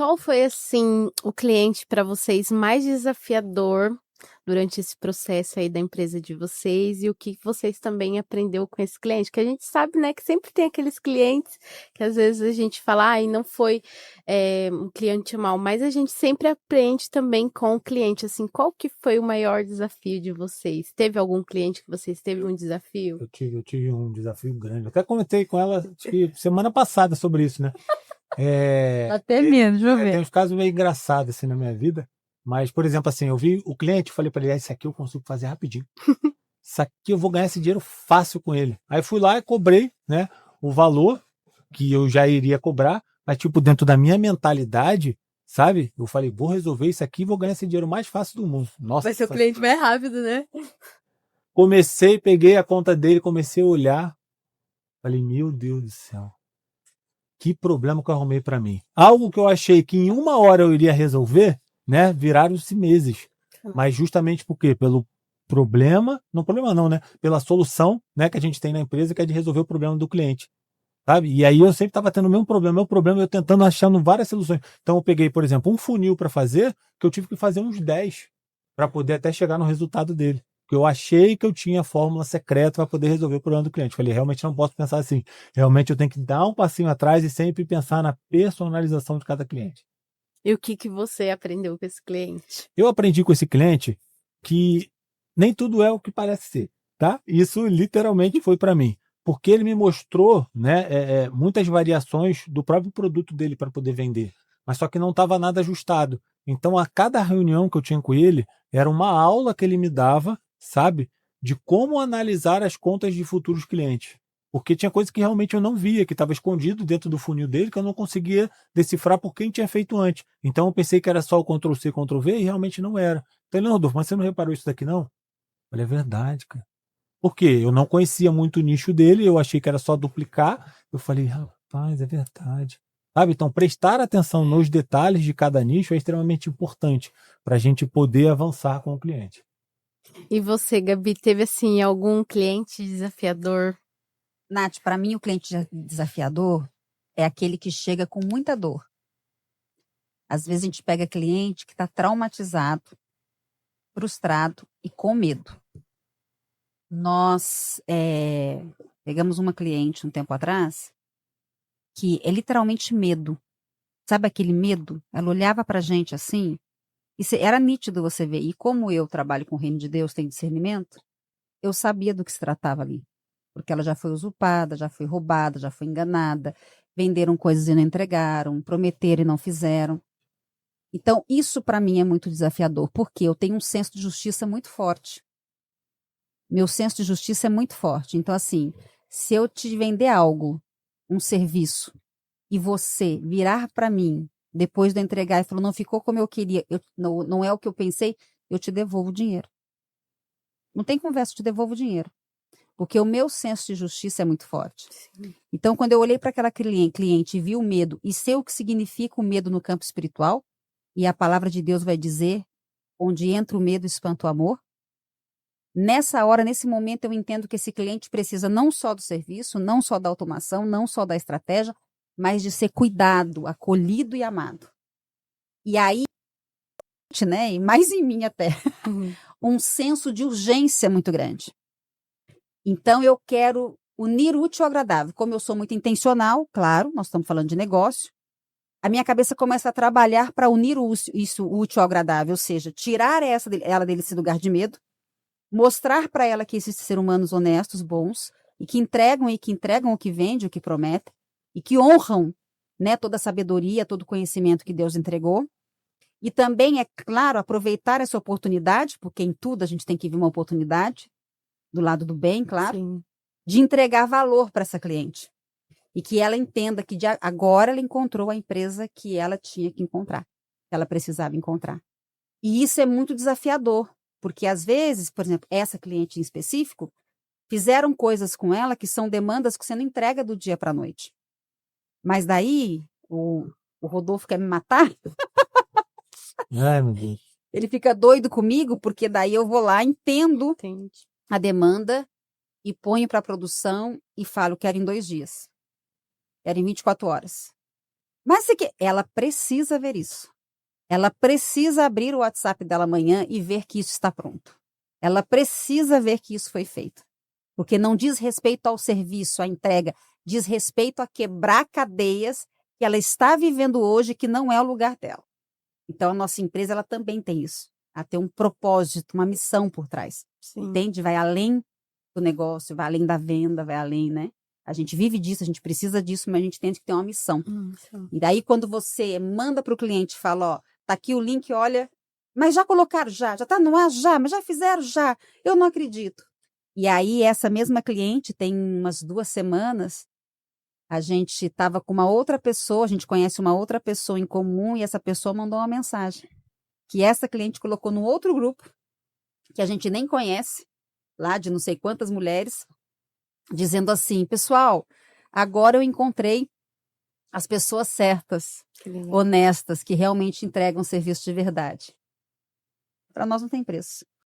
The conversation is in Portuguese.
qual foi, assim, o cliente para vocês mais desafiador durante esse processo aí da empresa de vocês e o que vocês também aprendeu com esse cliente? Que a gente sabe, né, que sempre tem aqueles clientes que às vezes a gente fala, ai, não foi um cliente mau, mas a gente sempre aprende também com o cliente, assim, qual que foi o maior desafio de vocês? Teve algum cliente que vocês teve um desafio? Eu tive um desafio grande. Eu até comentei com ela, acho que semana passada sobre isso, né? Tá até menos, deixa eu Tem ver. uns casos meio engraçados assim na minha vida. Mas, por exemplo, assim, eu vi o cliente, falei para ele, isso aqui eu consigo fazer rapidinho. Isso aqui eu vou ganhar esse dinheiro fácil com ele. Aí fui lá e cobrei, né, o valor que eu já iria cobrar, mas tipo, dentro da minha mentalidade, sabe? Eu falei, vou resolver isso aqui e vou ganhar esse dinheiro mais fácil do mundo. Nossa, Vai ser o cliente mais rápido, né? comecei, peguei a conta dele, comecei a olhar. Falei, meu Deus do céu. Que problema que eu arrumei para mim. Algo que eu achei que em uma hora eu iria resolver, né? Viraram-se meses. Mas justamente por quê? Pelo problema, não problema não, né? Pela solução, né, que a gente tem na empresa, que é de resolver o problema do cliente. Sabe? E aí eu sempre estava tendo o mesmo problema, eu tentando achando várias soluções. Então eu peguei, por exemplo, um funil para fazer, que eu tive que fazer uns 10 para poder até chegar no resultado dele. Porque eu achei que eu tinha a fórmula secreta para poder resolver o problema do cliente. Falei, realmente não posso pensar assim. Realmente eu tenho que dar um passinho atrás e sempre pensar na personalização de cada cliente. E o que você aprendeu com esse cliente? Eu aprendi com esse cliente que nem tudo é o que parece ser, tá? Isso literalmente foi para mim, porque ele me mostrou, né, muitas variações do próprio produto dele para poder vender, mas só que não estava nada ajustado. Então, a cada reunião que eu tinha com ele, era uma aula que ele me dava, sabe, de como analisar as contas de futuros clientes. Porque tinha coisa que realmente eu não via, que estava escondido dentro do funil dele, que eu não conseguia decifrar por quem tinha feito antes. Então eu pensei que era só o Ctrl+C, Ctrl+V e realmente não era. Então ele, não, Rodolfo, mas você não reparou isso daqui não? Eu falei, é verdade, cara. Por quê? Eu não conhecia muito o nicho dele, eu achei que era só duplicar. Eu falei, rapaz, é verdade. Sabe? Então, prestar atenção nos detalhes de cada nicho é extremamente importante para a gente poder avançar com o cliente. E você, Gabi, teve assim algum cliente desafiador? Nath, para mim o cliente desafiador é aquele que chega com muita dor. Às vezes a gente pega cliente que está traumatizado, frustrado e com medo. Nós pegamos uma cliente um tempo atrás que é literalmente medo. Sabe aquele medo? Ela olhava para a gente assim, e era nítido você ver. E como eu trabalho com o reino de Deus, tenho discernimento, eu sabia do que se tratava ali. Porque ela já foi usurpada, já foi roubada, já foi enganada, venderam coisas e não entregaram, prometeram e não fizeram. Então, isso para mim é muito desafiador, porque eu tenho um senso de justiça muito forte. Meu senso de justiça é muito forte. Então, assim, se eu te vender algo, um serviço, e você virar para mim, depois de eu entregar e falou, não ficou como eu queria, não é o que eu pensei, eu te devolvo o dinheiro. Não tem conversa, eu te devolvo o dinheiro. Porque o meu senso de justiça é muito forte. Sim. Então, quando eu olhei para aquela cliente e vi o medo, e sei o que significa o medo no campo espiritual, e a palavra de Deus vai dizer, onde entra o medo, espanta o amor, nessa hora, nesse momento, eu entendo que esse cliente precisa não só do serviço, não só da automação, não só da estratégia, mas de ser cuidado, acolhido e amado. E aí, né, e mais em mim até, um senso de urgência muito grande. Então, eu quero unir o útil ao agradável. Como eu sou muito intencional, claro, nós estamos falando de negócio, a minha cabeça começa a trabalhar para unir o útil ao agradável, ou seja, tirar ela desse lugar de medo, mostrar para ela que existem seres humanos honestos, bons, e que entregam o que vende, o que prometem, e que honram, né, toda a sabedoria, todo o conhecimento que Deus entregou. E também, é claro, aproveitar essa oportunidade, porque em tudo a gente tem que ver uma oportunidade, do lado do bem, claro, Sim. de entregar valor para essa cliente. E que ela entenda que agora ela encontrou a empresa que ela tinha que encontrar, que ela precisava encontrar. E isso é muito desafiador, porque às vezes, por exemplo, essa cliente em específico, fizeram coisas com ela que são demandas que você não entrega do dia para a noite. Mas daí, o Rodolfo quer me matar, Ai, meu Deus. ele fica doido comigo, porque daí eu vou lá, entendo Entendi. a demanda e ponho para a produção e falo, quero em 2 dias. Quero em 24 horas. Mas ela precisa ver isso. Ela precisa abrir o WhatsApp dela amanhã e ver que isso está pronto. Ela precisa ver que isso foi feito. Porque não diz respeito ao serviço, à entrega, diz respeito a quebrar cadeias que ela está vivendo hoje que não é o lugar dela. Então, a nossa empresa ela também tem isso. Ela tem um propósito, uma missão por trás. Sim. Entende? Vai além do negócio, vai além da venda, vai além, né? A gente vive disso, a gente precisa disso, mas a gente tem que ter uma missão. Sim. E daí, quando você manda para o cliente e fala, ó, tá aqui o link, olha, mas já colocaram já tá no ar já, mas já fizeram já, eu não acredito. E aí, essa mesma cliente, tem umas 2 semanas, a gente estava com uma outra pessoa, a gente conhece uma outra pessoa em comum, e essa pessoa mandou uma mensagem, que essa cliente colocou no outro grupo, que a gente nem conhece, lá de não sei quantas mulheres, dizendo assim, pessoal, agora eu encontrei as pessoas certas, honestas, que realmente entregam serviço de verdade. Para nós não tem preço.